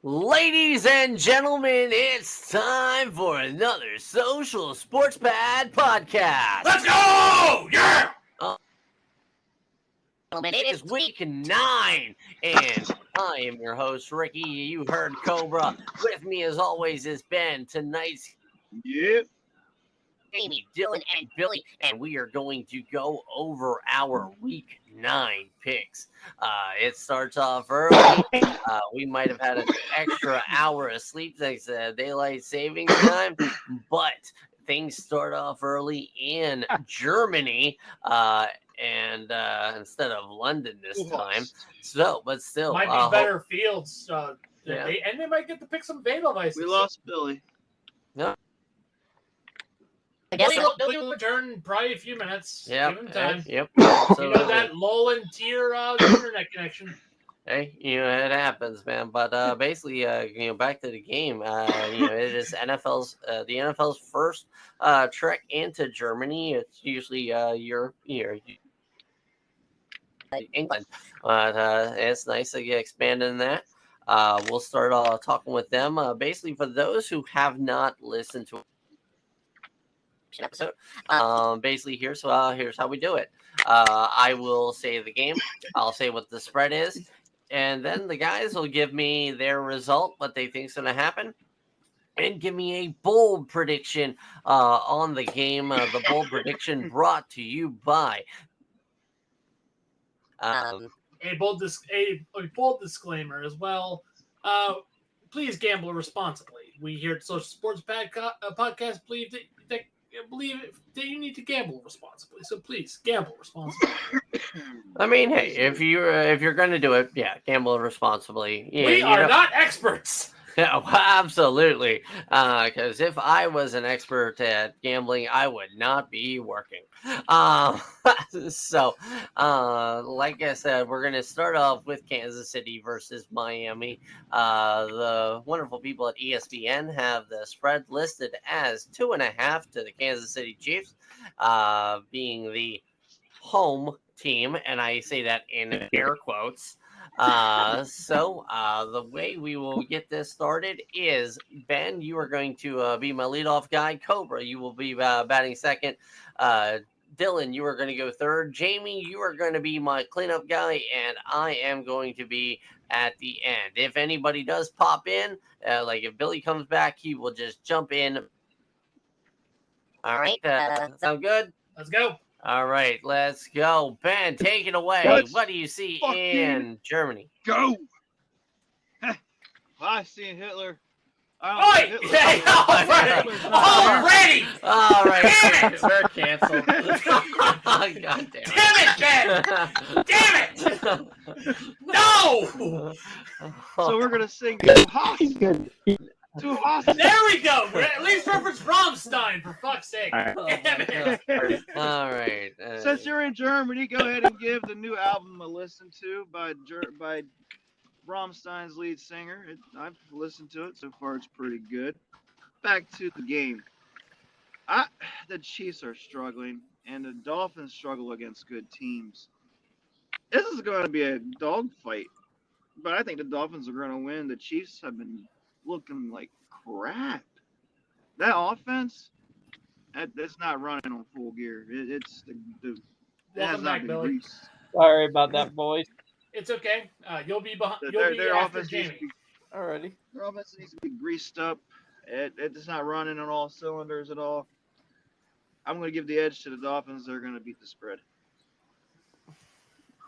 Ladies and gentlemen, it's time for another Social Sports Pad podcast. Let's go! Yeah! It is week 9, and I am your host, Ricky. You heard Cobra. With me, as always, is Ben. Tonight's Yep. Amy, Dylan, and Billy, and we are going to go over our week 9 picks. It starts off early. We might have had an extra hour of sleep thanks to daylight savings time, but things start off early in Germany, and instead of London this time. So, but still, Might be better fields. They might get to pick some beta devices. We lost Billy. Billy will return in probably a few minutes. Yep. Give him time. Yep. You know that lull in tier internet connection. Hey, it happens, man. But basically, back to the game. It is the NFL's first trek into Germany. It's usually England, but it's nice to get expanded in that. We'll start talking with them. Basically, for those who have not listened to an episode, basically here's how we do it. I will say the game. I'll say what the spread is. And then the guys will give me their result, what they think is going to happen, and give me a bold prediction on the game. The bold prediction brought to you by a bold disclaimer as well. Please gamble responsibly. We here at Social Sports Podcast believe that you need to gamble responsibly. So please gamble responsibly. I mean, hey, if you're going to do it, gamble responsibly. We are not experts. Yeah, absolutely. Because if I was an expert at gambling, I would not be working. So, like I said, we're going to start off with Kansas City versus Miami. The wonderful people at ESPN have the spread listed as 2.5 to the Kansas City Chiefs, being the home team, and I say that in air quotes. So the way we will get this started is, Ben, you are going to be my leadoff guy. Cobra, you will be batting second. Dylan, you are going to go third. Jamie, you are going to be my cleanup guy, and I am going to be at the end. If anybody does pop in, like if Billy comes back, he will just jump in. All right, sound good? Let's go. All right, let's go. Ben, take it away. What do you see in Germany? Go! I see Hitler. Already! All right. Damn it! We're canceled. God damn it! No! So we're going to sing to Haas. There we go. At least reference Rammstein, for fuck's sake. Damn it. All right. Since you're in Germany, go ahead and give the new album a listen to by Rammstein's lead singer. I've listened to it. So far, it's pretty good. Back to the game. The Chiefs are struggling, and the Dolphins struggle against good teams. This is going to be a dogfight, but I think the Dolphins are going to win. The Chiefs have been looking like crap. That offense, it's not running on full gear. It has not been greased. Sorry about that, boys. It's okay. You'll be behind. Their after offense Jamie. Alrighty. Their offense needs to be greased up. It's not running on all cylinders at all. I'm going to give the edge to the Dolphins. They're going to beat the spread.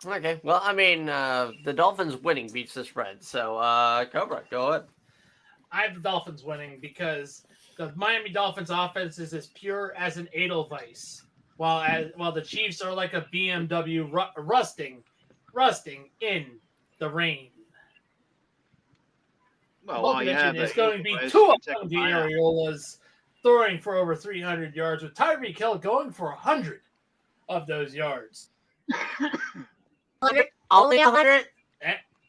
Okay. Well, I mean, the Dolphins winning beats the spread. So, Cobra, go ahead. I have the Dolphins winning because the Miami Dolphins offense is as pure as an Edelweiss, while the Chiefs are like a BMW rusting in the rain. Well, it's going to be two of the Areolas throwing for over 300 yards, with Tyreek Hill going for 100 of those yards. Only 100?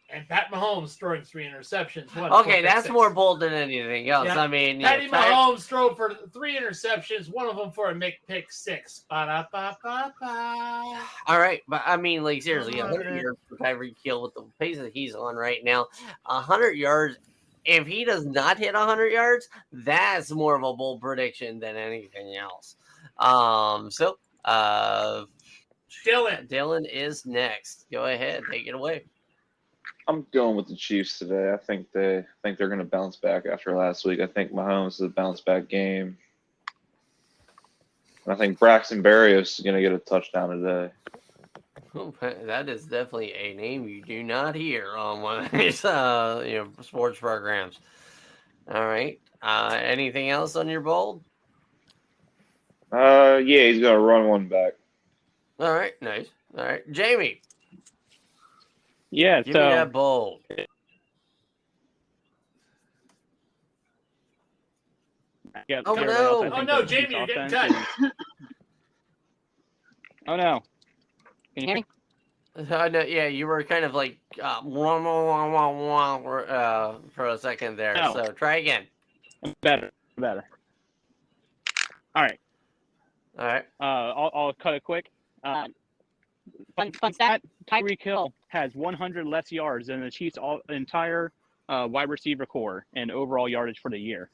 And Pat Mahomes throwing 3 interceptions. Okay, that's more bold than anything else. Yeah. I mean, Patty Mahomes threw for 3 interceptions, one of them for a pick 6. Ba-da-ba-ba-ba. All right, but I mean, like, seriously, 100 yards for Tyreek Hill with the pace that he's on right now. 100 yards if he does not hit 100 yards, that's more of a bold prediction than anything else. So Dylan is next. Go ahead, take it away. I'm going with the Chiefs today. I think they're going to bounce back after last week. I think Mahomes is a bounce back game. And I think Braxton Berrios is going to get a touchdown today. That is definitely a name you do not hear on one of these sports programs. All right. Anything else on your bold? Yeah, he's going to run one back. All right, nice. All right, Jamie. Yeah, Give me that bold. Yeah, Oh, everyone no. else, I Oh, think no, the Jamie, Chiefs you're getting offense cut. is- Oh, no. Can you hear me? No, yeah, you were kind of like for a second there. No. So try again. Better. All right. All right. I'll cut it quick. Fun stat: Tyreek Hill has 100 less yards than the Chiefs' entire wide receiver core and overall yardage for the year.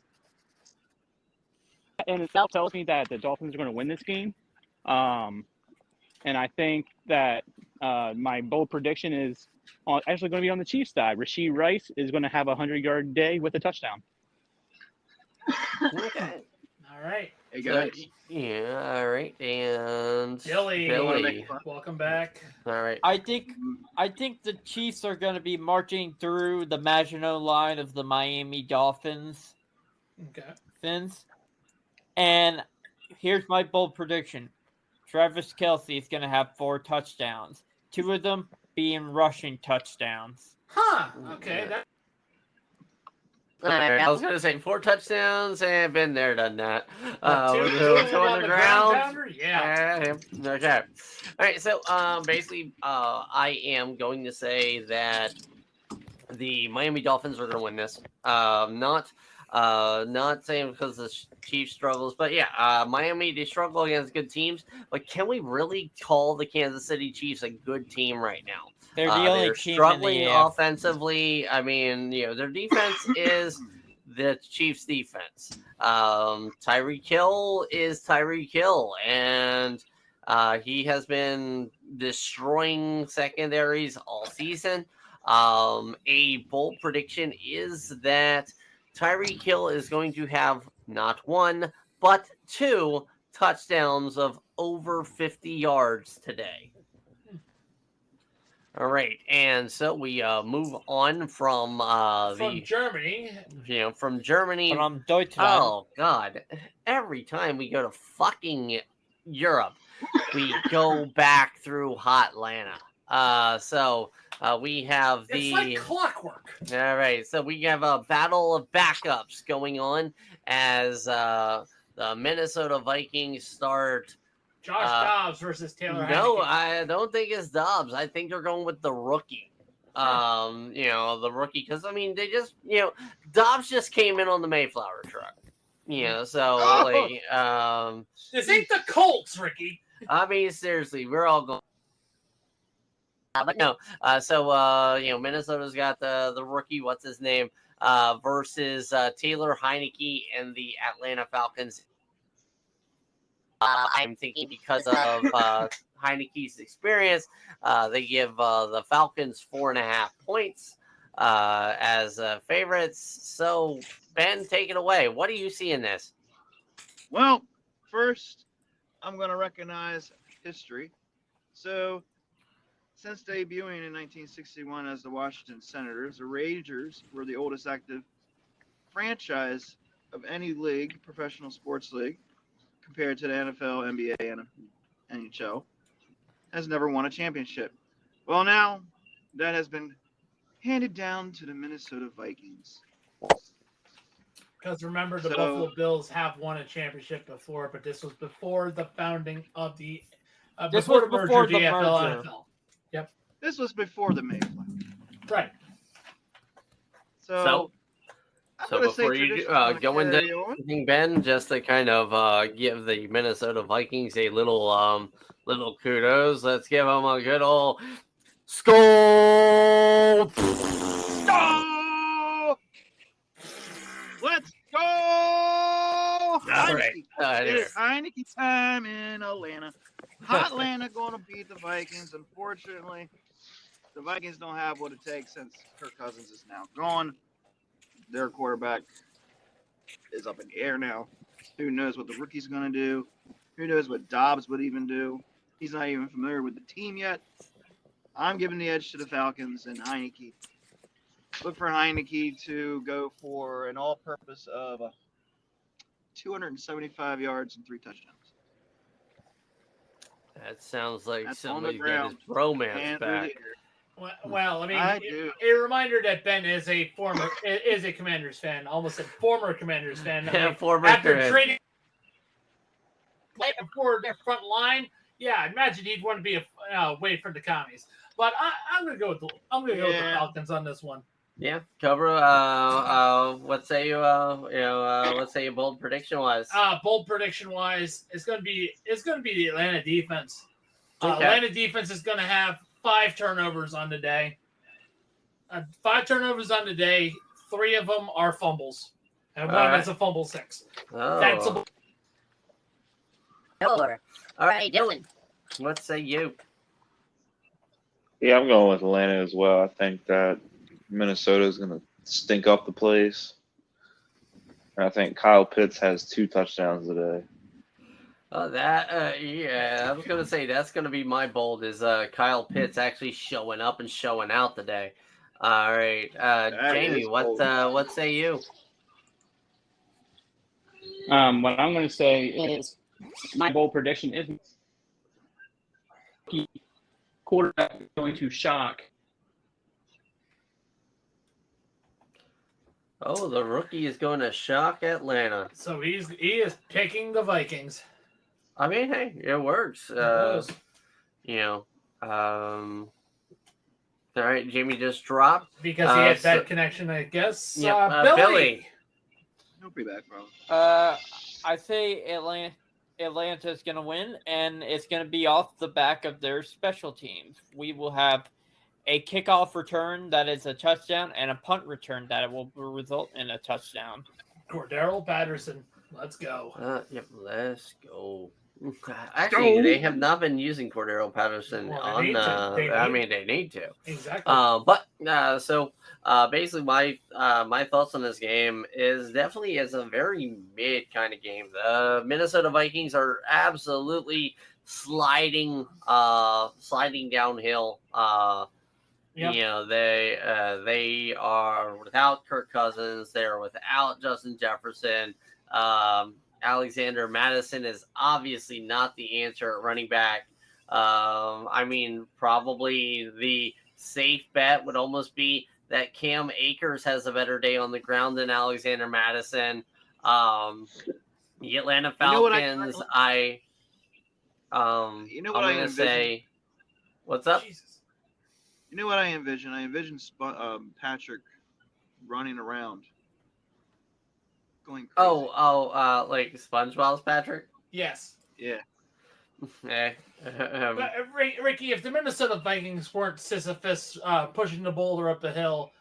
And itself tells me that the Dolphins are going to win this game. And I think that my bold prediction is actually going to be on the Chiefs' side. Rashee Rice is going to have a 100-yard day with a touchdown. Okay. All right. Hey guys, Yeah. All right. And Billy, welcome back. All right. I think the Chiefs are going to be marching through the Maginot Line of the Miami Dolphins. Okay. Fins. And here's my bold prediction. Travis Kelce is going to have 4 touchdowns. 2 of them being rushing touchdowns. Huh. Okay. All right, I was going to say 4 touchdowns and been there, done that. Two Two on the ground. pounder? Yeah. Okay. All right. So basically, I am going to say that the Miami Dolphins are going to win this. Not saying because the Chiefs struggles, but yeah, Miami, they struggle against good teams. But can we really call the Kansas City Chiefs a good team right now? They're the only They're team struggling in the AFC. offensively. I mean, their defense is the Chiefs' defense. Tyreek Hill is Tyreek Hill, and he has been destroying secondaries all season. A bold prediction is that Tyreek Hill is going to have not 1, but 2 touchdowns of over 50 yards today. All right, and so we move on from Germany. From Germany. From Deutschland. Oh God! Every time we go to fucking Europe, we go back through Hotlanta. So we have It's like clockwork. All right, so we have a battle of backups going on as the Minnesota Vikings start. Josh Dobbs versus Taylor No, Heineke. I don't think it's Dobbs. I think they're going with the rookie. The rookie, because I mean, they just, Dobbs just came in on the Mayflower truck. So This ain't the Colts, Ricky. I mean, seriously, we're all going. But no, Minnesota's got the rookie, what's his name, versus Taylor Heineke and the Atlanta Falcons. I'm thinking because of Heineke's experience, they give the Falcons 4.5 points as favorites. So, Ben, take it away. What do you see in this? well, first, I'm going to recognize history. So, since debuting in 1961 as the Washington Senators, the Rangers were the oldest active franchise of any league, professional sports league, compared to the NFL, NBA, and NHL, has never won a championship. Well, now that has been handed down to the Minnesota Vikings. Because remember, the So- Buffalo Bills have won a championship before, but this was before the founding of the This before was the merger, before the DFL, merger. NFL. This was before the Mayflower. Right. So I'm So gonna say before you tradition's go gonna into carry on. anything, Ben, just to kind of give the Minnesota Vikings a little kudos, let's give them a good old skull. Oh! Let's go! All right. It's Heineke time in Atlanta. Hot Atlanta going to beat the Vikings. Unfortunately, the Vikings don't have what it takes since Kirk Cousins is now gone. Their quarterback is up in the air now. Who knows what the rookie's going to do? Who knows what Dobbs would even do? He's not even familiar with the team yet. I'm giving the edge to the Falcons and Heineke. Look for Heineke to go for an all-purpose of 275 yards and 3 touchdowns. That sounds like That's on somebody the got his ground. bromance And back. Well, I mean, I do. a reminder that Ben is a Commanders fan, almost a former Commanders fan. I mean, Former after Commanders. trading right before their front line, yeah, I imagine he'd want to be away from the commies. But I'm gonna go with the Falcons on this one. Yeah, cover. What say you? What say you? Bold prediction wise. Bold prediction wise, it's gonna be the Atlanta defense. Okay. Atlanta defense is gonna have 5 turnovers on the day. 5 turnovers on the day. 3 of them are fumbles, and All one right. is a fumble 6. Oh. That's a All right, Dylan. What say you? Yeah, I'm going with Atlanta as well. I think that Minnesota is going to stink up the place. And I think Kyle Pitts has 2 touchdowns today. Oh, yeah, I was gonna say that's gonna be my bold is Kyle Pitts actually showing up and showing out today. All right, Jamie, is bold. what say you? What I'm going to say is my bold prediction is quarterback is going to shock. Oh, the rookie is going to shock Atlanta. So he is picking the Vikings. I mean, hey, it works. It All right, Jamie just dropped. because he had so- bad connection, I guess. Yep, Billy. He'll be back, bro. I say Atlanta's going to win, and it's going to be off the back of their special teams. We will have a kickoff return that is a touchdown and a punt return that will result in a touchdown. Cordero Patterson. Let's go. Yep, let's go. Actually, they have not been using Cordero Patterson Well, on. they need to. They need to. Exactly. So basically, my thoughts on this game is definitely is a very mid kind of game. The Minnesota Vikings are absolutely sliding downhill. Yep. You know, they are without Kirk Cousins. They are without Justin Jefferson. Alexander Madison is obviously not the answer at running back. I mean, probably the safe bet would almost be that Cam Akers has a better day on the ground than Alexander Madison. The Atlanta Falcons, I'm going to say, what's up? Jesus. You know what I envision? I envision Patrick running around, going crazy. Like SpongeBob's Patrick? Yes. Yeah. But, Ricky, if the Minnesota Vikings weren't Sisyphus pushing the boulder up the hill,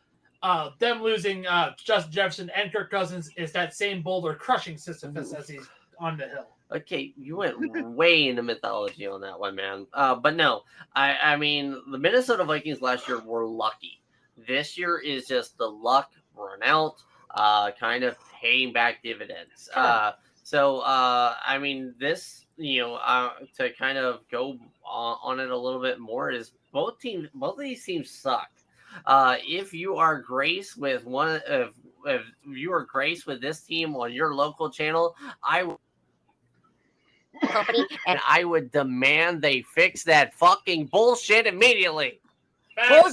them losing Justin Jefferson and Kirk Cousins is that same boulder crushing Sisyphus as he's on the hill. Okay, you went way into mythology on that one, man. But no, I mean, the Minnesota Vikings last year were lucky. This year is just the luck run out, kind of paying back dividends. Sure. I mean, this, to kind of go on it a little bit more is both of these teams suck. If you are graced with if you are graced with this team on your local channel, company, and I would demand they fix that fucking bullshit immediately. Well,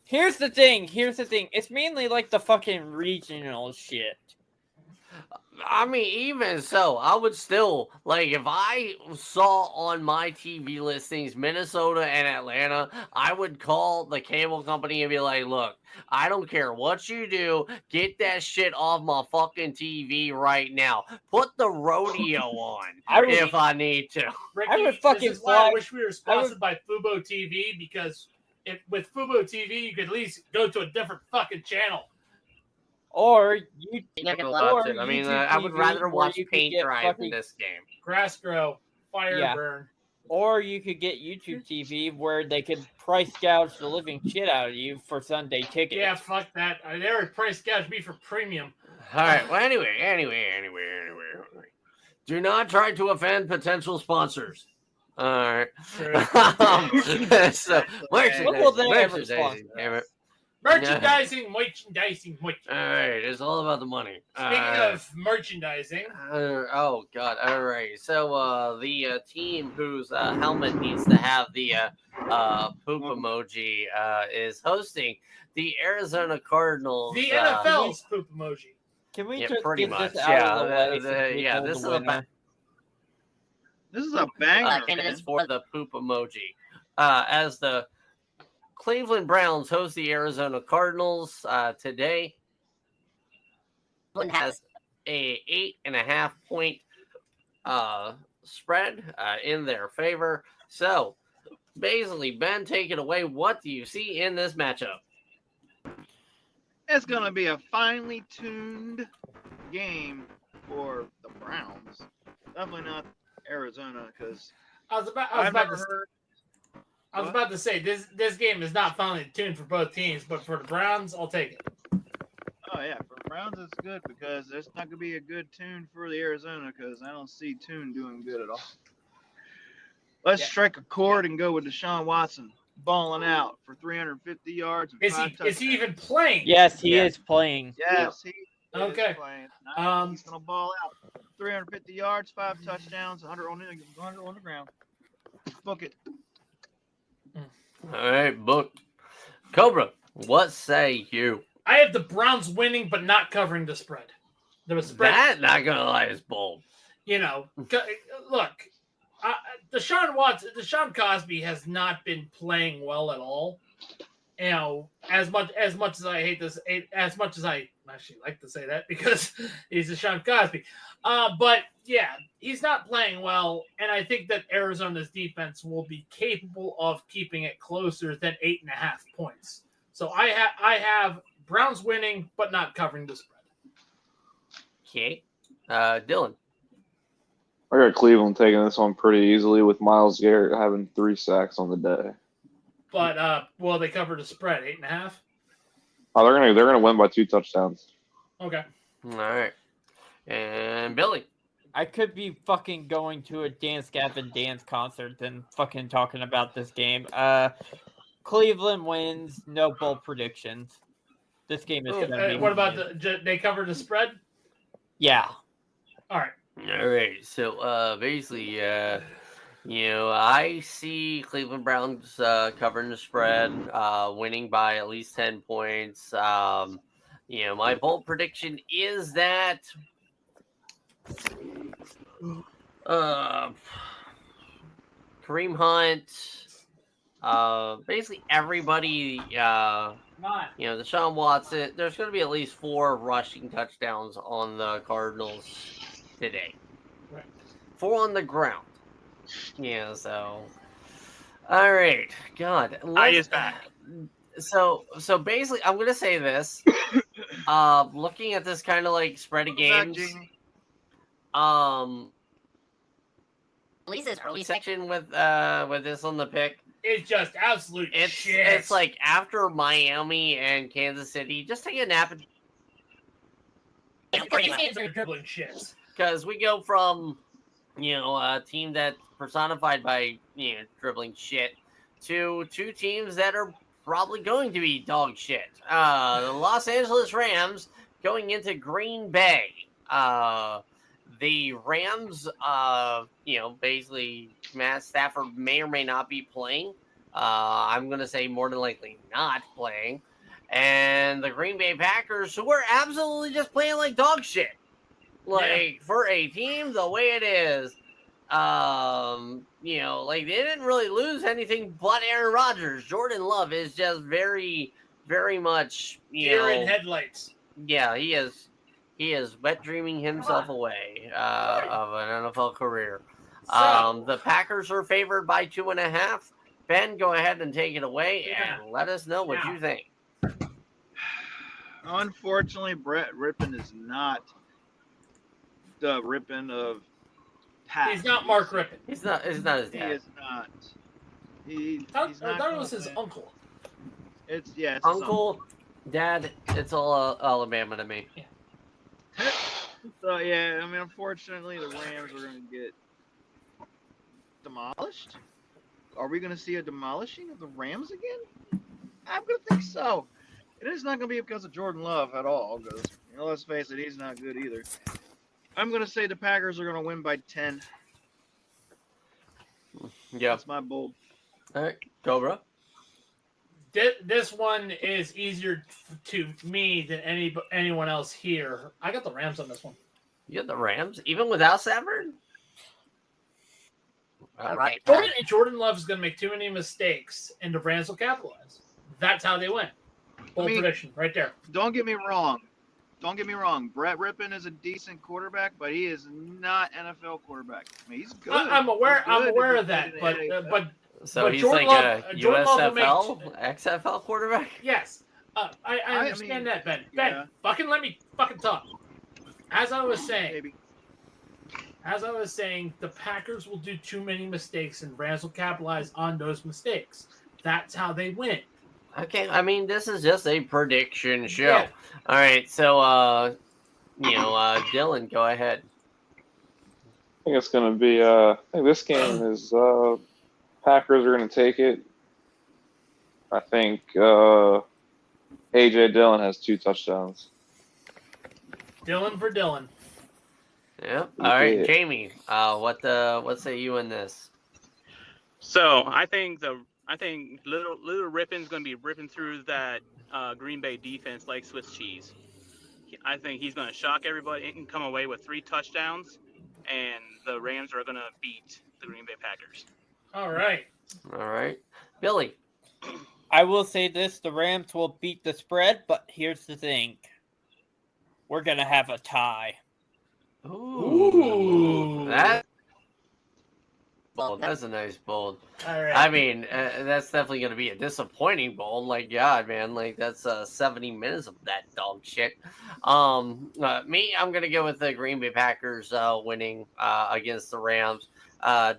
here's the thing. It's mainly like the fucking regional shit. I mean, even so, I would still, like, if I saw on my TV listings Minnesota and Atlanta, I would call the cable company and be like, look, I don't care what you do, get that shit off my fucking TV right now. Put the rodeo on if I need to. Ricky, I would fucking this is why I fly- wish we were sponsored by Fubo TV, because with Fubo TV, you could at least go to a different fucking channel. Or you, watch it. I mean, YouTube I would TV, rather where watch you could paint get dry than fucking- this game. Grass grow, fire Yeah. burn. Or you could get YouTube TV where they could price gouge the living shit out of you for Sunday tickets. Yeah, fuck that. They already price gouged me for premium. All right. Well, anyway. Do not try to offend potential sponsors. All right. True. So, When will they ever merchandising, sponsor damn it. Merchandising. All right. It's all about the money. Speaking of merchandising, Oh God! All right. So the team whose helmet needs to have the poop emoji is hosting the Arizona Cardinals. the NFL's poop emoji. Can we Yeah, just pretty get much. this out of the way? since we Yeah, told this the is a winner? This is a banger. candidates for the poop emoji. As the Cleveland Browns host the Arizona Cardinals today. Cleveland has a 8.5 point spread in their favor. So basically, Ben, take it away. What do you see in this matchup? It's gonna be a finely tuned game for the Browns. Definitely not Arizona, because I was about to say this game is not finally tuned for both teams, but for the Browns, I'll take it. Oh yeah, for the Browns it's good because there's not gonna be a good tune for the Arizona because I don't see Tune doing good at all. Let's strike a chord and go with Deshaun Watson balling out for 350 yards and Is 5 he touchdowns. is he even playing? Yes, he Yeah. is playing. Yes, he Okay. is playing. Um, He's gonna ball out 350 yards, 5 touchdowns, 100 on the ground. Book it. All right, book. Cobra, what say you? I have the Browns winning, but not covering the spread. The spread, That, not gonna lie, is bold. look, Deshaun Cosby has not been playing well at all. You know, as much as I hate this, as much as I actually like to say that because he's Deshaun Cosby. But yeah, he's not playing well, and I think that Arizona's defense will be capable of keeping it closer than 8.5 points. So I have Browns winning, but not covering the spread. Okay. Dylan. I got Cleveland taking this one pretty easily with Myles Garrett having 3 sacks on the day. But will they cover the spread 8.5? Oh, they're gonna win by 2 touchdowns. Okay. All right. And Billy. I could be fucking going to a Dance Gavin Dance concert than fucking talking about this game. Cleveland wins. No bold predictions. This game is gonna be. What about they cover the spread? Yeah. All right. All right. So basically, I see Cleveland Browns covering the spread, winning by at least 10 points. My bold prediction is that Kareem Hunt, basically everybody, Deshaun Watson, there's going to be at least 4 rushing touchdowns on the Cardinals today. Right. 4 on the ground. Yeah, so. All right. God. I is back. So basically, I'm going to say this. Looking at this kind of like spread of games. Lisa's early section with this on the pick. It's just absolute shit. It's like after Miami and Kansas City, just take a nap and dribbling shits. because we go from a team that's personified by dribbling shit to 2 teams that are probably going to be dog shit. The Los Angeles Rams going into Green Bay. The Rams, basically Matt Stafford may or may not be playing. I'm going to say more than likely not playing. And the Green Bay Packers, who are absolutely just playing like dog shit. For a team the way it is, they didn't really lose anything but Aaron Rodgers. Jordan Love is just very, very much, Deer in headlights. Yeah, he is wet dreaming himself away of an NFL career. The Packers are favored by 2.5. Ben, go ahead and take it away and let us know what you think. Unfortunately, Brett Rippon is not the Rippon of past. He's not Mark Rippon. He's not his dad. He is not. He's I not. thought it was gonna his win. uncle. It's his Uncle, dad, it's all Alabama to me. So yeah, I mean, unfortunately, the Rams are going to get demolished. Are we going to see a demolishing of the Rams again? I'm going to think so. It is not going to be because of Jordan Love at all. Because let's face it, he's not good either. I'm going to say the Packers are going to win by 10. Yeah. That's my bold. All right, Cobra. This one is easier to me than anyone else here. I got the Rams on this one. You got the Rams, even without Stafford? All right. Jordan Love is going to make too many mistakes, and the Rams will capitalize. That's how they win. Bold prediction right there. Don't get me wrong. Brett Rippon is a decent quarterback, but he is not NFL quarterback. I mean, he's good. I'm aware of that, but So but he's Jordan like Love- a Jordan Love will USFL, XFL quarterback? yes, I understand that, Ben. Ben, yeah. fucking let me fucking talk. As I was saying, Maybe. the Packers will do too many mistakes, and Rams will capitalize on those mistakes. That's how they win. Okay, I mean, this is just a prediction show. Yeah. All right, so, Dylan, go ahead. I think it's going to be. I think this game is. Packers are going to take it. I think A.J. Dillon has 2 touchdowns. Dylan for Dylan. Yeah. All right, Yeah. Jamie. What say you in this? So I think little Rippon's going to be ripping through that Green Bay defense like Swiss cheese. I think he's going to shock everybody and come away with 3 touchdowns, and the Rams are going to beat the Green Bay Packers. All right. All right, Billy. I will say this: the Rams will beat the spread, but here's the thing: we're gonna have a tie. Ooh. That's a nice bold. All right. I mean, that's definitely going to be a disappointing bold. Like, God, man, like that's 70 minutes of that dog shit. I'm going to go with the Green Bay Packers winning against the Rams.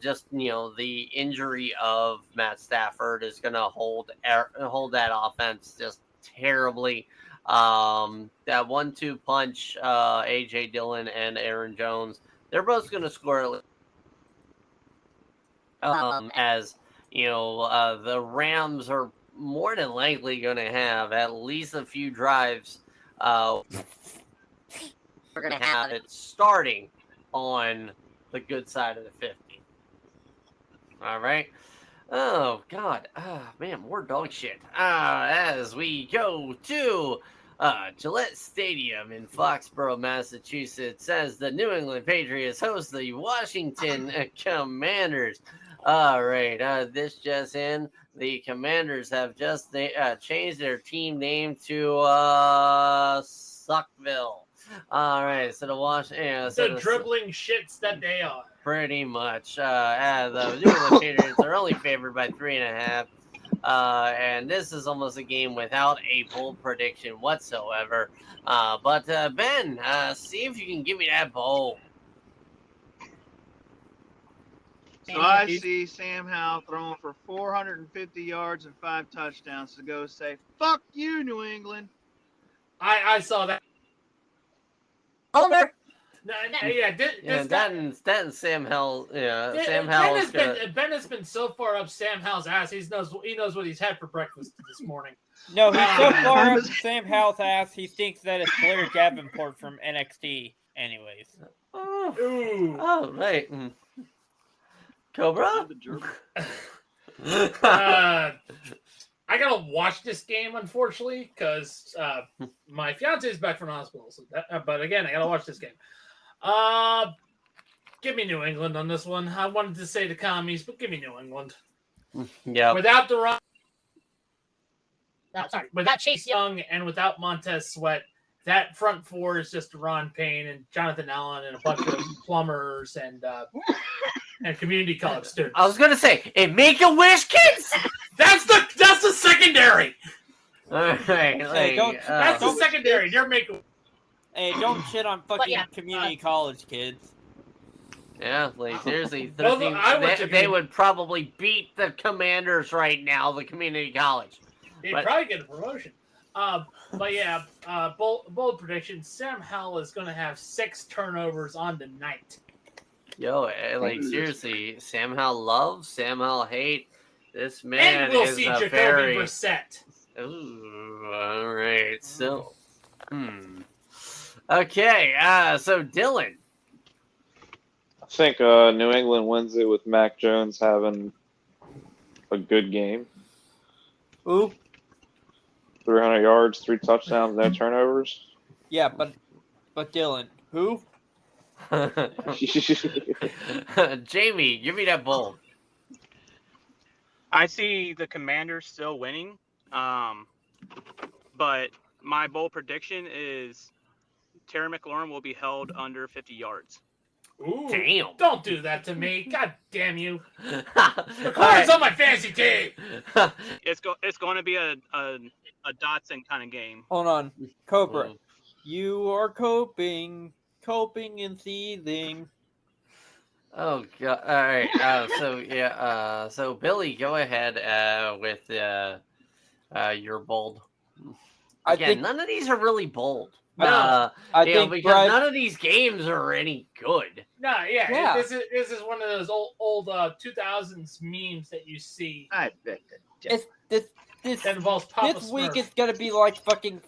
Just the injury of Matt Stafford is going to hold that offense just terribly. That 1-2 punch, AJ Dillon and Aaron Jones, they're both going to score. As the Rams are more than likely going to have at least a few drives. We're going to have it starting on the good side of the 50. All right. Oh, God. Man, more dog shit. As we go to Gillette Stadium in Foxborough, Massachusetts, as the New England Patriots host the Washington Commanders. All right. This just in. The Commanders have just changed their team name to Suckville. All right. So the dribbling shits that they are. Pretty much. The New England Patriots are only favored by 3.5. And this is almost a game without a bold prediction whatsoever. But Ben, see if you can give me that bowl. So I see Sam Howell throwing for 450 yards and 5 touchdowns to go say, "Fuck you, New England." I saw that. Homer. That and Sam Howell. Yeah, Sam Ben Howell. Ben has been so far up Sam Howell's ass. He knows what he's had for breakfast this morning. No, he's so far up Sam Howell's ass, he thinks that it's Blair Davenport from NXT. Anyways. Oh, right. Cobra? I gotta watch this game, unfortunately, because my fiance is back from the hospital. So but again, I gotta watch this game. Give me New England on this one. I wanted to say the Commies, but give me New England. Yeah. Without without Chase Young and without Montez Sweat, that front four is just Ron Payne and Jonathan Allen and a bunch of plumbers and community college students. I was gonna say, Make-A-Wish kids. That's the secondary. All right, Hey, don't- That's the Don't- secondary. You're making. Hey, don't shit on fucking yeah, community college kids. yeah, like seriously, Well, 13, I went to they commu- would probably beat the Commanders right now, the community college. He'd But- probably get a promotion. But yeah, bold prediction: Sam Howell is going to have 6 turnovers on the night. Yo, like seriously, Sam Howell love, Sam Howell hate. This man And we'll is see a Jacoby very. Brissett. Ooh, all right, so, okay, so Dylan. I think New England wins it with Mac Jones having a good game. Ooh. 300 yards, 3 touchdowns, no turnovers. Yeah, but Dylan, who? Jamie, give me that bold. I see the Commanders still winning, but my bold prediction is Terry McLaurin will be held under 50 yards. Ooh, Damn. don't do that to me. God damn you. All McLaurin's on my fantasy team. It's going to be a Dotson kind of game. Hold on, Cobra. Mm. You are coping and seething. Oh god! All right. So Billy, go ahead with your bold. I Again, think none of these are really bold. No, I think because Brian. none of these games are any good. No, yeah. Yeah. This is one of those old 2000s memes that you see I bet that. It's this that involves Papa this week Smurf. it's gonna be like fucking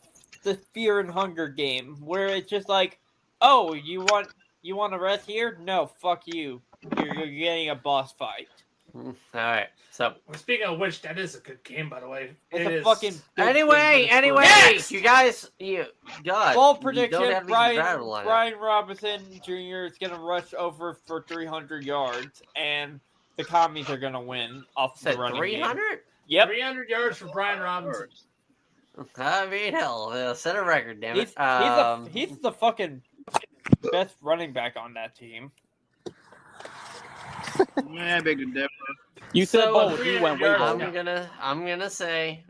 the Fear and Hunger game, where it's just like, oh, you want to rest here? No, fuck you. You're getting a boss fight. All right. So Well, speaking of which, that is a good game, by the way. It's It a is. fucking good anyway, game, but it's Next! you guys, God, Bold you prediction: don't have these battle lineup. Brian Robinson Jr. is gonna rush over for 300 yards, and the commies are gonna win off the Said running 300. game. Yep, 300 yards for Brian Robinson. I mean, hell, set a record, damn it. he's the fucking best running back on that team. Yeah, big difference. You said So, bold. You went way 300 bold. yards. I'm gonna say,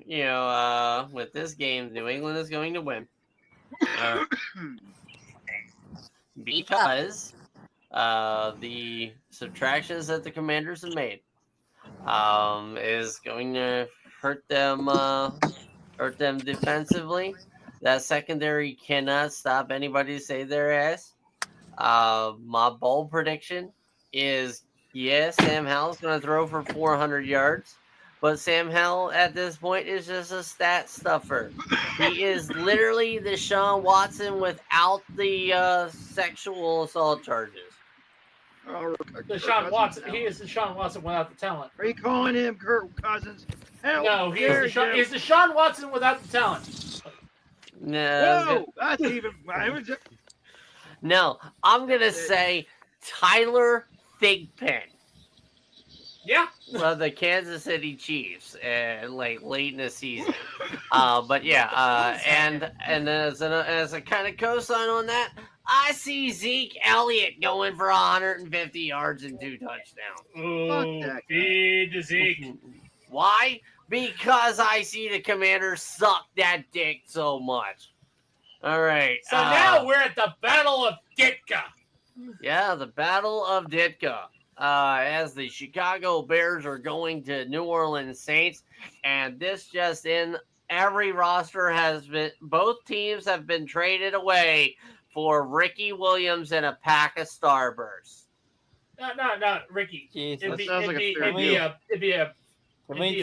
with this game, New England is going to win. Because the subtractions that the Commanders have made is going to hurt them defensively. That secondary cannot stop anybody to save their ass. My bold prediction is, yes, Sam Howell's going to throw for 400 yards, but Sam Howell at this point is just a stat stuffer. He is literally the Deshaun Watson without the sexual assault charges. Oh, Deshaun Watson. He is Deshaun Watson without the talent. Are you calling him Kirk Cousins? Hell, No, he dare is Deshaun, you. he's Deshaun Watson without the talent. No, Whoa, that's even. no, I'm going to say Tyler Thigpen. Yeah. Well, the Kansas City Chiefs, and like late in the season, but yeah, and as a kind of cosign on that, I see Zeke Elliott going for 150 yards and 2 touchdowns. Oh, that guy. feed the Zeke. Why? Because I see the Commanders suck that dick so much. All right. So now we're at the Battle of Ditka. Yeah, the Battle of Ditka. As the Chicago Bears are going to New Orleans Saints, and this just in, every roster has been, both teams have been traded away for Ricky Williams and a pack of Starbursts. No, Ricky. Jesus. It'd be sounds like a fair a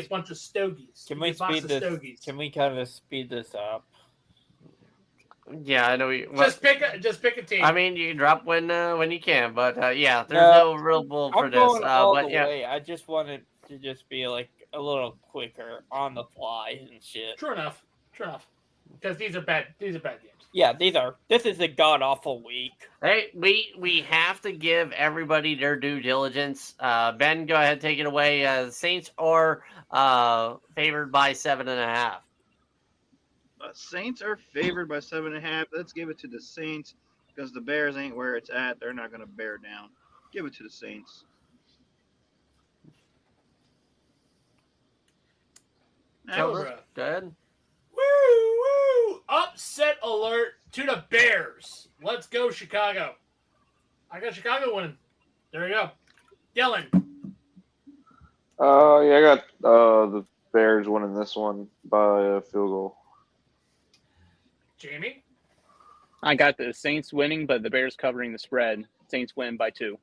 bunch of stogies. Can we It'd be a box speed of this? stogies. Can we kind of speed this up? Yeah, I know. Just pick a team. I mean, you can drop when you can, but yeah, there's no real bull for I'm this. going all But the yeah, way. I just wanted to just be like a little quicker on the fly and shit. True enough. Because these are bad games. Yeah, this is a god awful week. hey, we have to give everybody their due diligence. Ben, go ahead, take it away. Saints are favored by 7.5. Saints are favored by 7.5. Let's give it to the Saints because the Bears ain't where it's at. They're not going to bear down. Give it to the Saints. Now, Go ahead. Woo! upset alert to the Bears. Let's go, Chicago. I got Chicago winning. There you go. Dylan. Yeah, I got the Bears winning this one by a field goal. Jamie. I got the Saints winning, but the Bears covering the spread. Saints win by 2.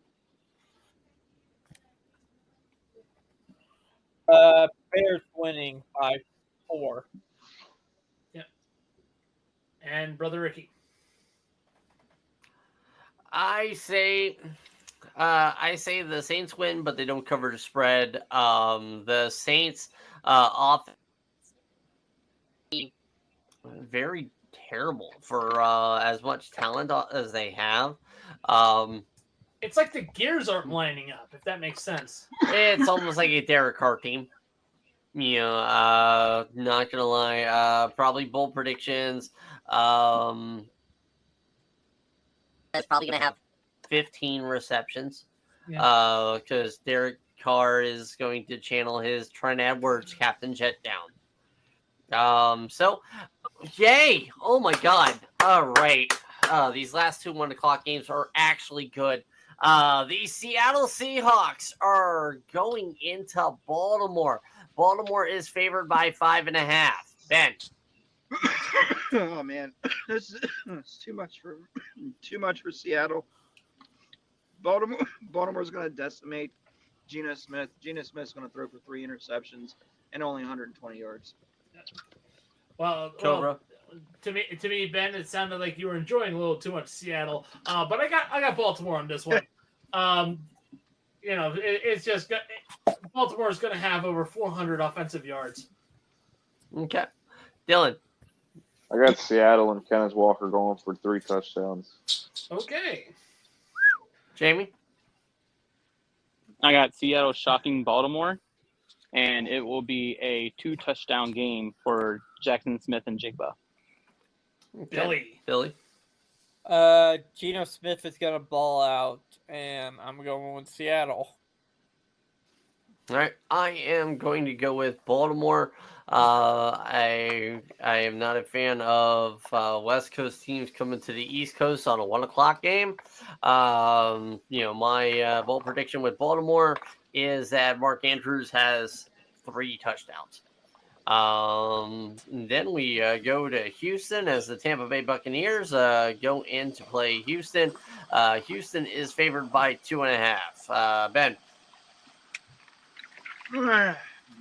Bears winning by 4. And Brother Ricky. I say the Saints win, but they don't cover the spread. The Saints off very terrible for as much talent as they have. It's like the gears aren't lining up, if that makes sense. It's almost like a Derek Carr team. You know, not gonna lie. Probably bold predictions. That's probably gonna have 15 receptions. Because Derek Carr is going to channel his Trent Edwards Captain Jet down. So, yay! Oh my God! All right, these last 2 1:00 games are actually good. The Seattle Seahawks are going into Baltimore. Baltimore is favored by 5.5. Ben. Oh man, this is too much for Seattle. Baltimore's going to decimate Geno Smith. Geno Smith's going to throw for 3 interceptions and only 120 yards. Well, to me, Ben, it sounded like you were enjoying a little too much Seattle. But I got Baltimore on this one. You know, it's just Baltimore's going to have over 400 offensive yards. Okay, Dylan. I got Seattle and Kenneth Walker going for 3 touchdowns. Okay. Jamie? I got Seattle shocking Baltimore, and it will be a 2-touchdown game for Jackson Smith and Jigba. Okay. Billy? Geno Smith is going to ball out, and I'm going with Seattle. All right, I am going to go with Baltimore. I am not a fan of West Coast teams coming to the East Coast on a 1:00 game. You know, my bold prediction with Baltimore is that Mark Andrews has 3 touchdowns. Then we go to Houston as the Tampa Bay Buccaneers go in to play Houston. Houston is favored by 2.5. Ben.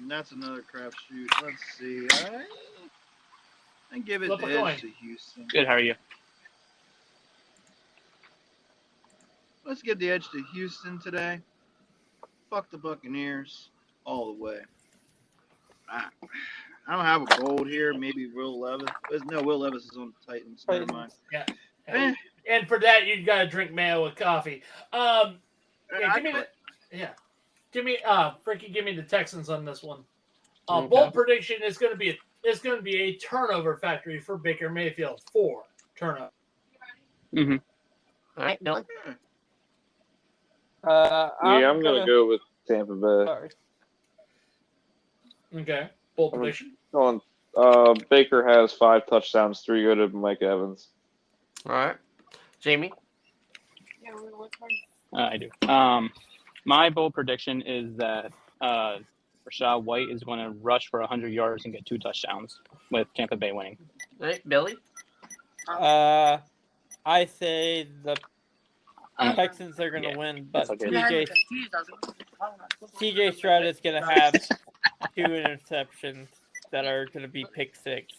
That's another crapshoot. Let's see. I give it Flip the a coin. edge to Houston. Good, how are you? Let's give the edge to Houston today. Fuck the Buccaneers all the way. I don't have a bold here. Maybe Will Levis. No, Will Levis is on the Titans. Never mind. Yeah. And for that, you got to drink mayo with coffee. Give me Frankie, give me the Texans on this one. Okay. Bold prediction is going to be a turnover factory for Baker Mayfield. 4 turnovers. Mm-hmm. All right, Dylan. I'm going to go with Tampa Bay. Sorry. Okay. Bold prediction. Going, Baker has 5 touchdowns, 3 go to Mike Evans. All right, Jamie. I do. My bold prediction is that Rachaad White is going to rush for 100 yards and get 2 touchdowns with Tampa Bay winning. All right, Billy. I say the Texans are going to win, but CJ Stroud is going to have 2 interceptions that are going to be pick 6.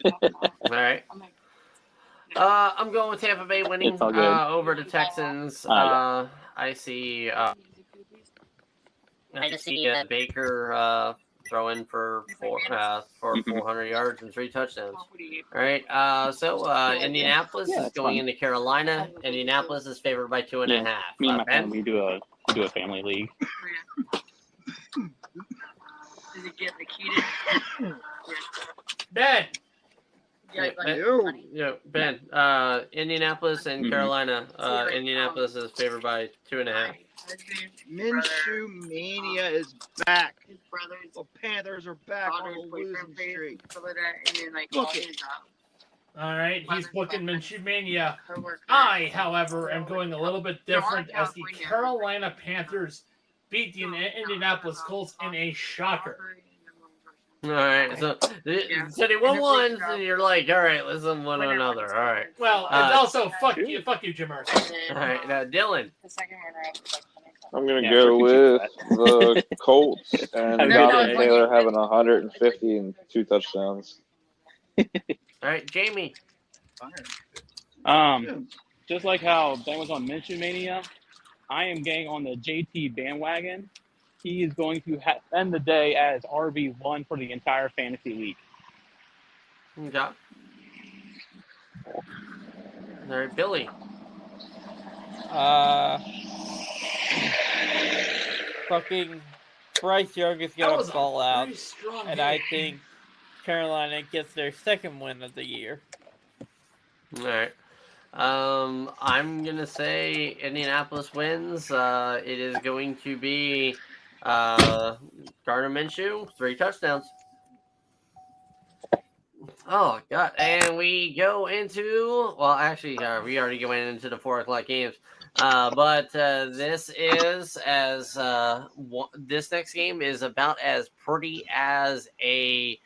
All right. I'm going with Tampa Bay winning over the Texans. I see. I see Baker throwing for 400 yards and 3 touchdowns. All right. Indianapolis is going into Carolina. Indianapolis is favored by 2.5. Me and my family we do a family league. Does it get the Ben. Ben. Indianapolis and Carolina. Indianapolis is favored by 2.5. Minshew mania is back. The Panthers are back on a losing streak. Look it. All right, he's booking Minshew Mania. Coworker. I, however, am going a little bit different as the Carolina Panthers beat the Indianapolis Colts in a shocker. All right, so so they won one, and you're like, all right, let's win one another. All right, Well, and also fuck you, Jim Mercer. all right. Now, Dylan. The second runner up is like 25. I'm gonna Yeah, go freaking with the Colts and Have a good Jonathan day. Taylor having 150 and 2 touchdowns. All right, Jamie. Just like how Ben was on Minshew Mania, I am getting on the JT bandwagon. He is going to end the day as RB1 for the entire fantasy league. Okay. All right, Billy. Fucking Bryce Young is That gonna was a ball out, very strong and game. I think Carolina gets their second win of the year. All right. I'm gonna say Indianapolis wins. It is going to be Gardner Minshew, 3 touchdowns. Oh God! And we go into actually, we already went into the 4:00 games. But this is this next game is about as pretty as a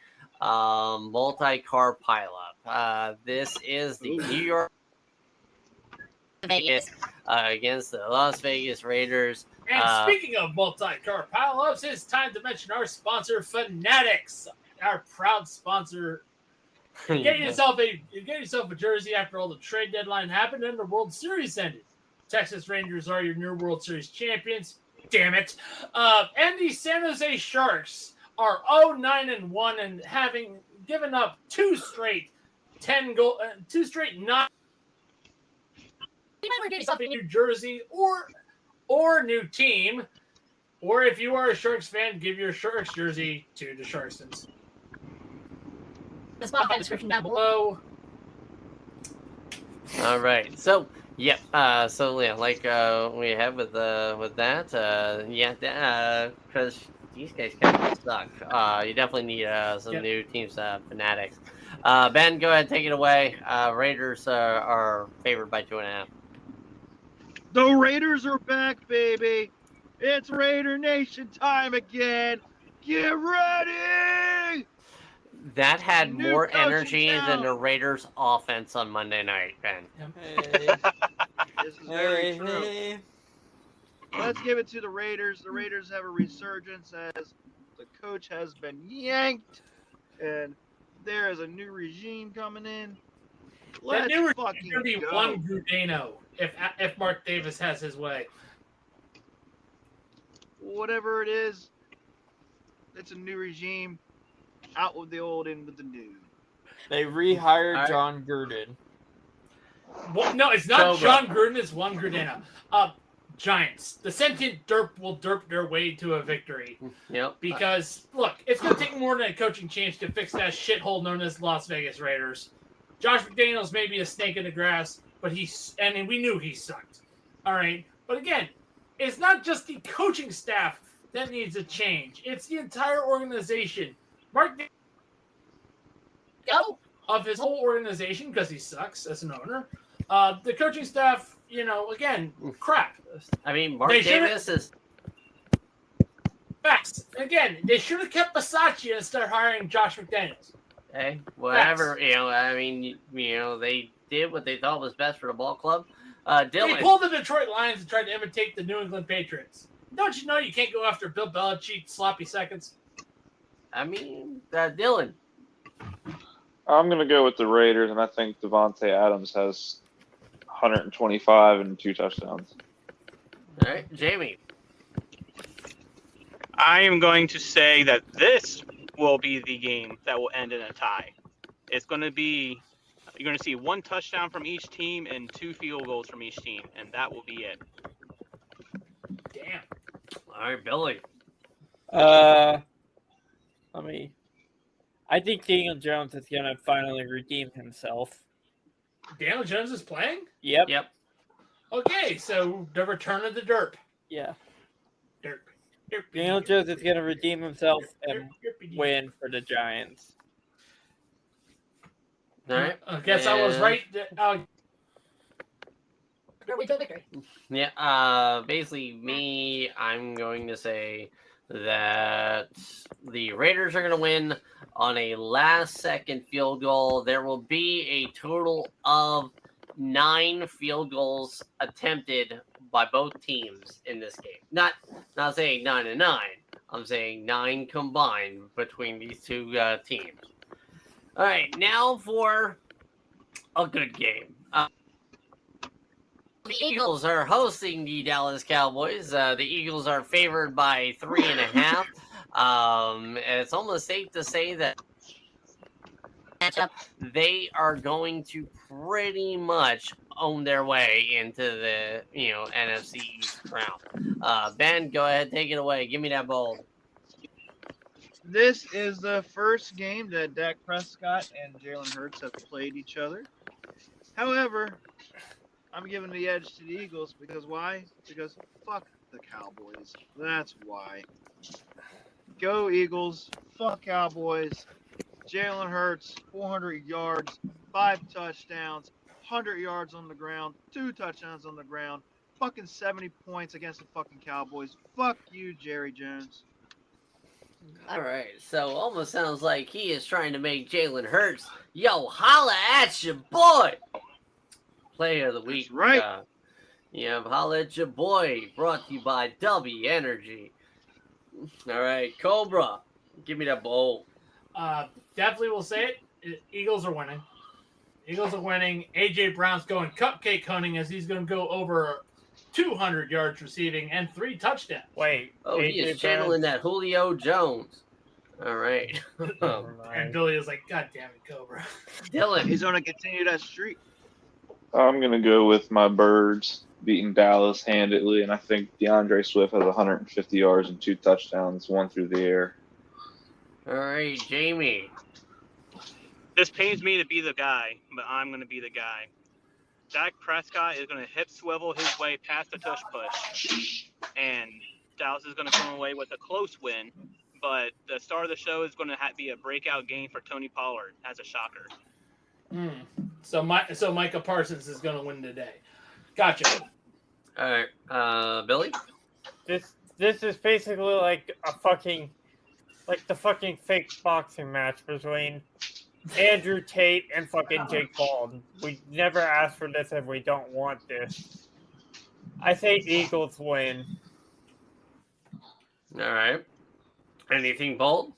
multi-car pileup. This is the New York Vegas against the Las Vegas Raiders. And speaking of multi-car pileups, it's time to mention our sponsor, Fanatics, our proud sponsor. Get yourself a jersey after all the trade deadline happened and the World Series ended. Texas Rangers are your new World Series champions. Damn it! And the San Jose Sharks are 0-9-1 and having given up 2 straight 9. Get yourself a new jersey or new team, or if you are a Sharks fan, give your Sharks jersey to the Sharksons. The Spotify description down below. All right, so yep, so yeah, like we have with that, because these guys kind of suck. You definitely need some new teams, Fanatics. Ben, go ahead, take it away. Raiders are favored by 2.5. The Raiders are back, baby. It's Raider Nation time again. Get ready. That had New more coach in energy than town. the Raiders' offense on Monday night, Ben. This is very true. Let's give it to the Raiders. The Raiders have a resurgence as the coach has been yanked, and there is a new regime coming in. Let's That new regime fucking is going to be go. one Grudeno if Mark Davis has his way. Whatever it is, it's a new regime. Out with the old, in with the new. They rehired All right. John Gruden. Well, no, it's not So, John Gruden. It's one Grudeno. Giants. The sentient derp will derp their way to a victory. Yep. Because, look, it's going to take more than a coaching change to fix that shithole known as Las Vegas Raiders. Josh McDaniels may be a snake in the grass, but and we knew he sucked. All right? But again, it's not just the coaching staff that needs a change. It's the entire organization. Mark of his whole organization, because he sucks as an owner. The coaching staff, again, crap. I mean, Mark They should've- Davis is. Facts. Again, they should have kept Basacci instead of hiring Josh McDaniels. Hey, whatever. I mean, they did what they thought was best for the ball club. They Dylan. pulled the Detroit Lions and tried to imitate the New England Patriots. Don't you know you can't go after Bill Belichick sloppy seconds? I mean, Dylan. I'm gonna go with the Raiders, and I think Devontae Adams has 125 and 2 touchdowns. All right, Jamie. I am going to say that this will be the game that will end in a tie. It's going to be, you're going to see 1 touchdown from each team and 2 field goals from each team, and that will be it. Damn. All right, Billy. I think Daniel Jones is gonna finally redeem himself. Daniel Jones is playing? Yep. Yep. Okay, so the return of the derp. Yeah. Derp. Daniel Jones is gonna redeem himself and Derp. win for the Giants. All right. I guess I was And- right. Victory. Yeah, basically me, I'm going to say that the Raiders are going to win on a last second field goal. There will be a total of 9 field goals attempted by both teams in this game. Not saying 9 and 9. I'm saying 9 combined between these two teams. All right, now for a good game. The Eagles are hosting the Dallas Cowboys. The Eagles are favored by 3.5. It's almost safe to say that they are going to pretty much own their way into the NFC East crown. Ben, go ahead, take it away. Give me that bold. This is the first game that Dak Prescott and Jalen Hurts have played each other. However, I'm giving the edge to the Eagles because why? Because fuck the Cowboys. That's why. Go Eagles. Fuck Cowboys. Jalen Hurts, 400 yards, 5 touchdowns, 100 yards on the ground, 2 touchdowns on the ground, fucking 70 points against the fucking Cowboys. Fuck you, Jerry Jones. All right, so almost sounds like he is trying to make Jalen Hurts, yo, holla at your boy. Player of the week. That's right. Holla at your boy. Brought to you by W Energy. All right, Cobra, give me that bowl. Definitely will say it. Eagles are winning. Eagles are winning. AJ Brown's going cupcake hunting as he's going to go over 200 yards receiving and 3 touchdowns. Wait. Oh, he is channeling that Julio Jones. All right. And Billy is like, God damn it, Cobra. Dylan. He's going to continue that streak. I'm going to go with my Birds beating Dallas handedly, and I think DeAndre Swift has 150 yards and 2 touchdowns, 1 through the air. All right, Jamie. This pains me to be the guy, but I'm going to be the guy. Dak Prescott is going to hip swivel his way past the tush push, and Dallas is going to come away with a close win. But the star of the show is going to be a breakout game for Tony Pollard as a shocker. So Micah Parsons is going to win today. Gotcha. All right, Billy. This is basically like the fucking fake boxing match between Andrew Tate and fucking Jake Paul. We never asked for this and we don't want this. I say Eagles win. All right. Anything bold?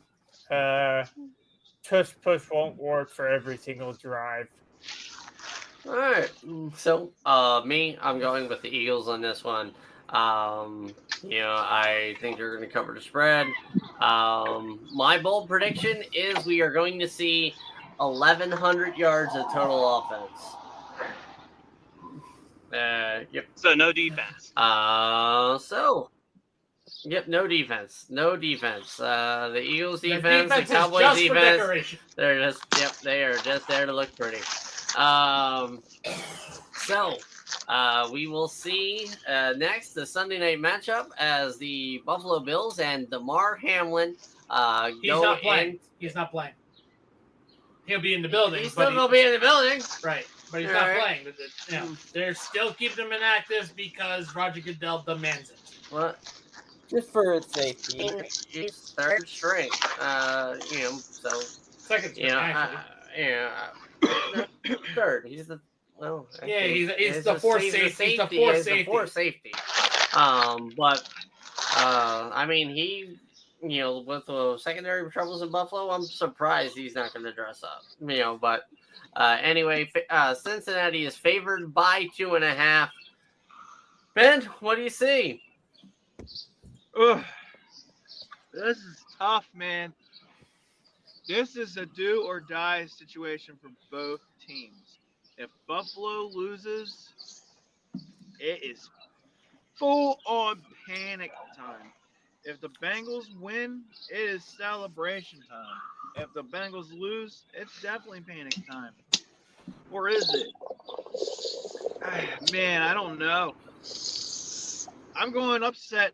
Tush push won't work for every single drive. All right. So, I'm going with the Eagles on this one. I think they're going to cover the spread. My bold prediction is we are going to see 1,100 yards of total offense. Yep. So no defense. No defense. No defense. The Eagles The defense, the defense is Cowboys just for defense. decoration. They are just there to look pretty. We will see next the Sunday night matchup as the Buffalo Bills and DeMar Hamlin He's go not playing. in. He's not playing. He'll be in the building. He's but still going to be in the building. Right, but he's All not right. playing. They're still keeping him inactive because Roger Goodell demands it. What? Just for its safety. He's third string. So Second string, actually. Third. He's the He's he's the fourth he's safety. He's the safety. fourth He's the safety. fourth safety. He, with the secondary troubles in Buffalo, I'm surprised he's not going to dress up. Anyway, Cincinnati is favored by 2.5. Ben, what do you see? Ugh. This is tough, man. This is a do or die situation for both teams. If Buffalo loses, it is full on panic time. If the Bengals win, it is celebration time. If the Bengals lose, it's definitely panic time. Or is it? Man, I don't know. I'm going upset.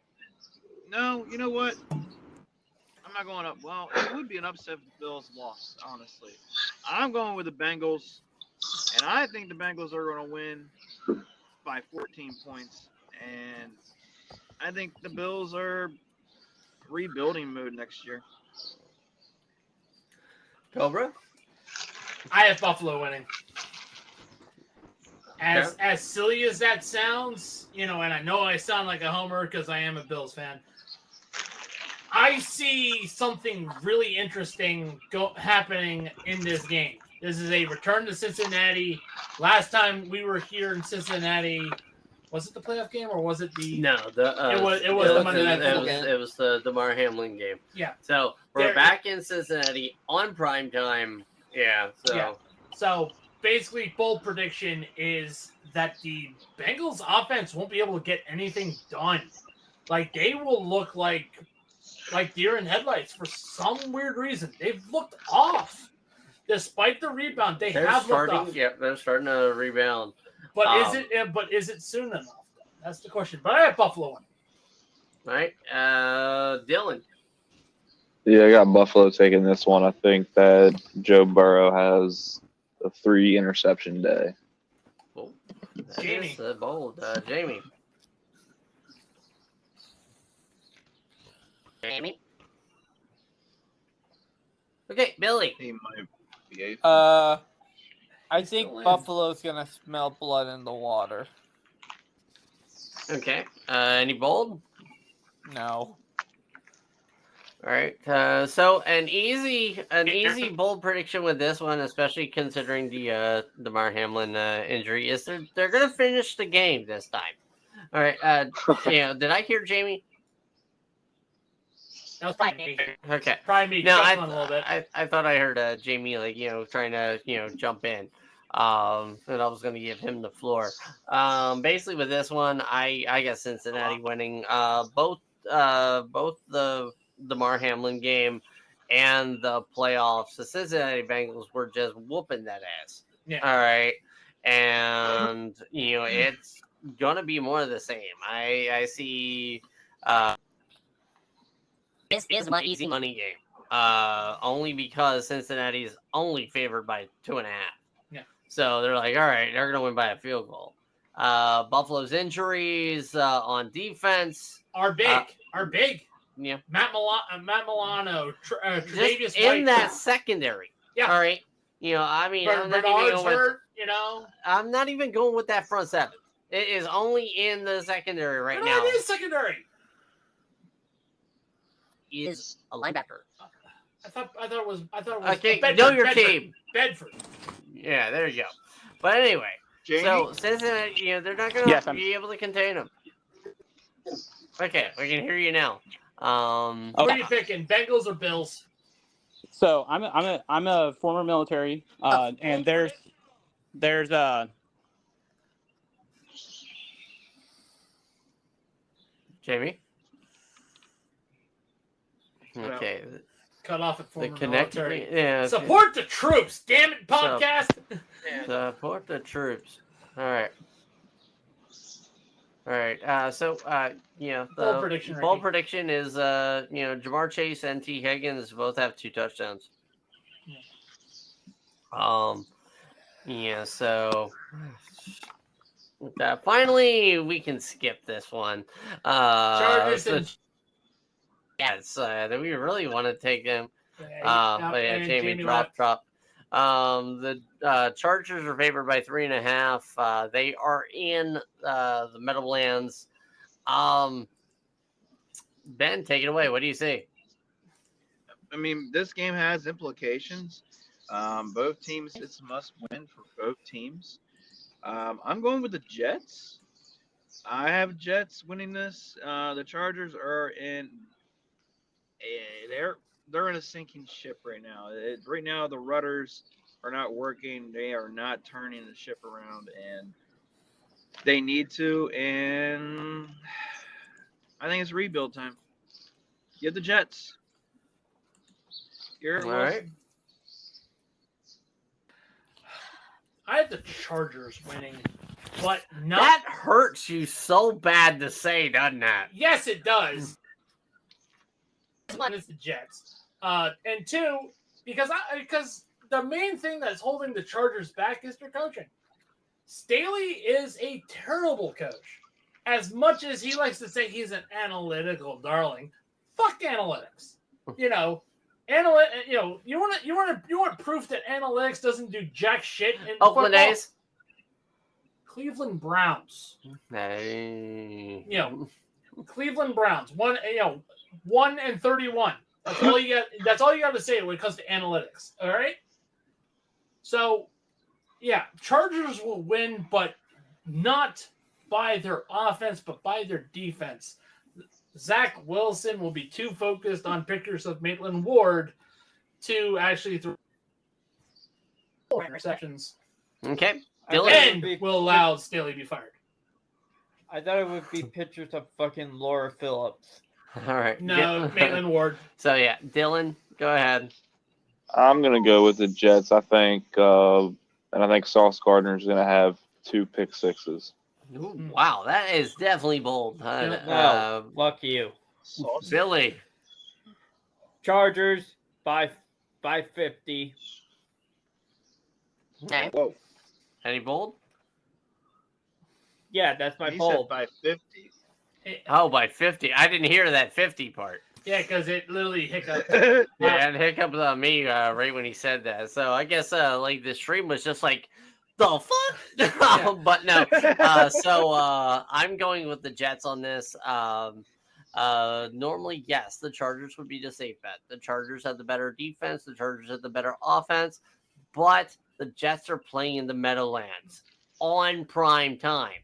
No, you know what? I'm not going up. Well, it would be an upset if the Bills lost, honestly. I'm going with the Bengals, and I think the Bengals are going to win by 14 points. And I think the Bills are rebuilding mode next year. Cobra? I have Buffalo winning. As silly as that sounds, and I know I sound like a homer because I am a Bills fan. I see something really interesting happening in this game. This is a return to Cincinnati. Last time we were here in Cincinnati, was it the playoff game or was it the? No, it was the Monday Night Football game. It was the Damar Hamlin game. Yeah. So we're back in Cincinnati on prime time. Yeah. So. Yeah. So basically, bold prediction is that the Bengals offense won't be able to get anything done. Like they will look like deer in headlights for some weird reason. They've looked off. Despite the rebound, they're looked off. Yeah, they're starting to rebound. But is it soon enough? That's the question. But I have Buffalo one. All right. Dylan. Yeah, I got Buffalo taking this one. I think that Joe Burrow has a 3 interception day. Oh, Jamie. That is bold. Jamie. Jamie. Okay, Billy. He might be I think Buffalo's gonna smell blood in the water. Okay. Any bold? No. All right. So an easy bold prediction with this one, especially considering the Damar Hamlin injury, is they're gonna finish the game this time. All right. Did I hear Jamie? That was probably me. Okay. Probably me. No, A little bit. I thought I heard Jamie trying to jump in. And I was going to give him the floor. Basically with this one, I got Cincinnati winning both the Damar Hamlin game and the playoffs. The Cincinnati Bengals were just whooping that ass. Yeah. All right. And it's going to be more of the same. I see this is my easy money game. Only because Cincinnati is only favored by 2.5. So they're like, all right, they're going to win by a field goal. Buffalo's injuries on defense are big. Yeah. Matt Milano, Tre'Davious in White. that secondary. Yeah. All right. I'm not Bernard's even hurt, I'm not even going with that front seven. It is only in the secondary right now. It is secondary. He is a linebacker. I thought it was. Okay, Bedford, know your team. Bedford. Yeah, there you go. But anyway, Jamie? so Cincinnati, they're not going to be able to contain them. Okay, we can hear you now. What are you picking, Bengals or Bills? So I'm a former military, and there's Jamie. Okay. Cut off at former connect military. Yeah. Support the troops, damn it, podcast. Support the troops. All right. The bold prediction is Jamar Chase and T. Higgins both have 2 touchdowns. So finally we can skip this one. Chargers that we really want to take them. Jamie drop. The Chargers are favored by 3.5. They are in the Meadowlands. Ben, take it away. What do you see? I mean, this game has implications. Both teams, it's a must win for both teams. I'm going with the Jets. I have Jets winning this. The Chargers are they're in a sinking ship right now. Right now, the rudders are not working. They are not turning the ship around, and they need to. And I think it's rebuild time. Give the Jets. All right. I have the Chargers winning, but not. That hurts you so bad to say, doesn't it? Yes, it does. One is the Jets, and 2 because the main thing that's holding the Chargers back is their coaching. Staley is a terrible coach. As much as he likes to say he's an analytical darling, fuck analytics. You want proof that analytics doesn't do jack shit in Oakland football? A's. Cleveland Browns. Hey. Cleveland Browns. 1-31. That's all you got. That's all you got to say when it comes to analytics. All right. So, yeah, Chargers will win, but not by their offense, but by their defense. Zach Wilson will be too focused on pictures of Maitland Ward to actually throw interceptions. Okay. And will allow Staley to be fired. I thought it would be pictures of fucking Laura Phillips. All right. No, Maitland Ward. So, yeah, Dylan, go ahead. I'm gonna go with the Jets. I think, and I think Sauce Gardner is gonna have 2 pick sixes. Ooh, wow, that is definitely bold. No, fuck you. Billy. Chargers by 50. Okay. Whoa. Any bold? Yeah, that's my He poll. said by 50. Oh, by 50. I didn't hear that 50 part. Yeah, because it literally hiccuped. Yeah, and hiccups on me right when he said that. So I guess like the stream was just like, the fuck? But no. I'm going with the Jets on this. Normally, yes, the Chargers would be the safe bet. The Chargers have the better defense. The Chargers have the better offense. But the Jets are playing in the Meadowlands on prime time.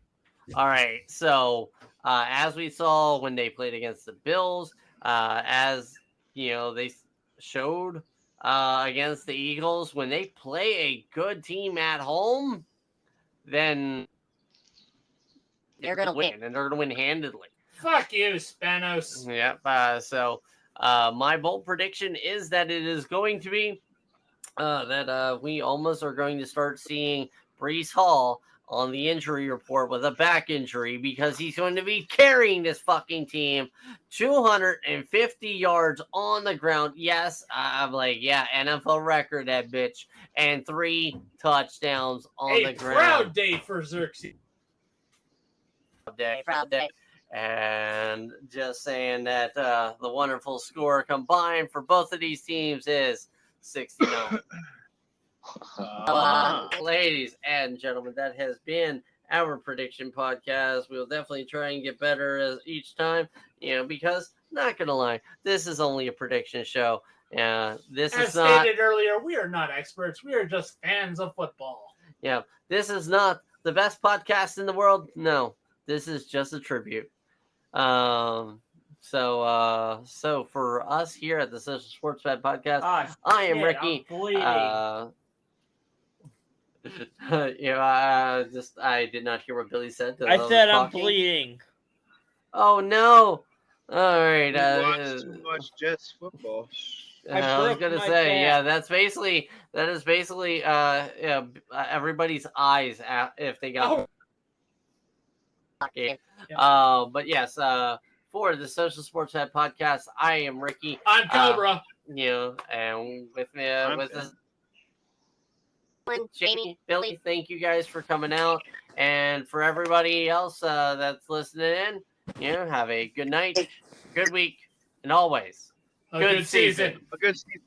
All right. So as we saw when they played against the Bills, as you know, they showed against the Eagles, when they play a good team at home, then they're going to win, and they're going to win handedly. Fuck you, Spanos. Yep. My bold prediction is that it is going to be that we almost are going to start seeing Breece Hall on the injury report with a back injury because he's going to be carrying this fucking team 250 yards on the ground. Yes, I'm like, yeah, NFL record, that bitch. And 3 touchdowns on the ground. A proud day for Xerxes. Proud day. And just saying that the wonderful score combined for both of these teams is 69. Ladies and gentlemen, that has been our prediction podcast. We'll definitely try and get better as each time, because not gonna lie, this is only a prediction show. This As is not stated earlier, we are not experts. We are just fans of football. Yeah, this is not the best podcast in the world. No, this is just a tribute. So for us here at the Social Sports Pad Podcast, I am Ricky. I did not hear what Billy said. I said I'm bleeding. Oh no! All right. Watch too much Jets football. I was gonna say, yeah, that is basically everybody's eyes if they got. Okay. But yes, for the Social Sports Pad Podcast, I am Ricky. I'm Cobra. And with me with this. Jamie, Billy, thank you guys for coming out, and for everybody else that's listening in, have a good night, good week, and always a good season. A good season.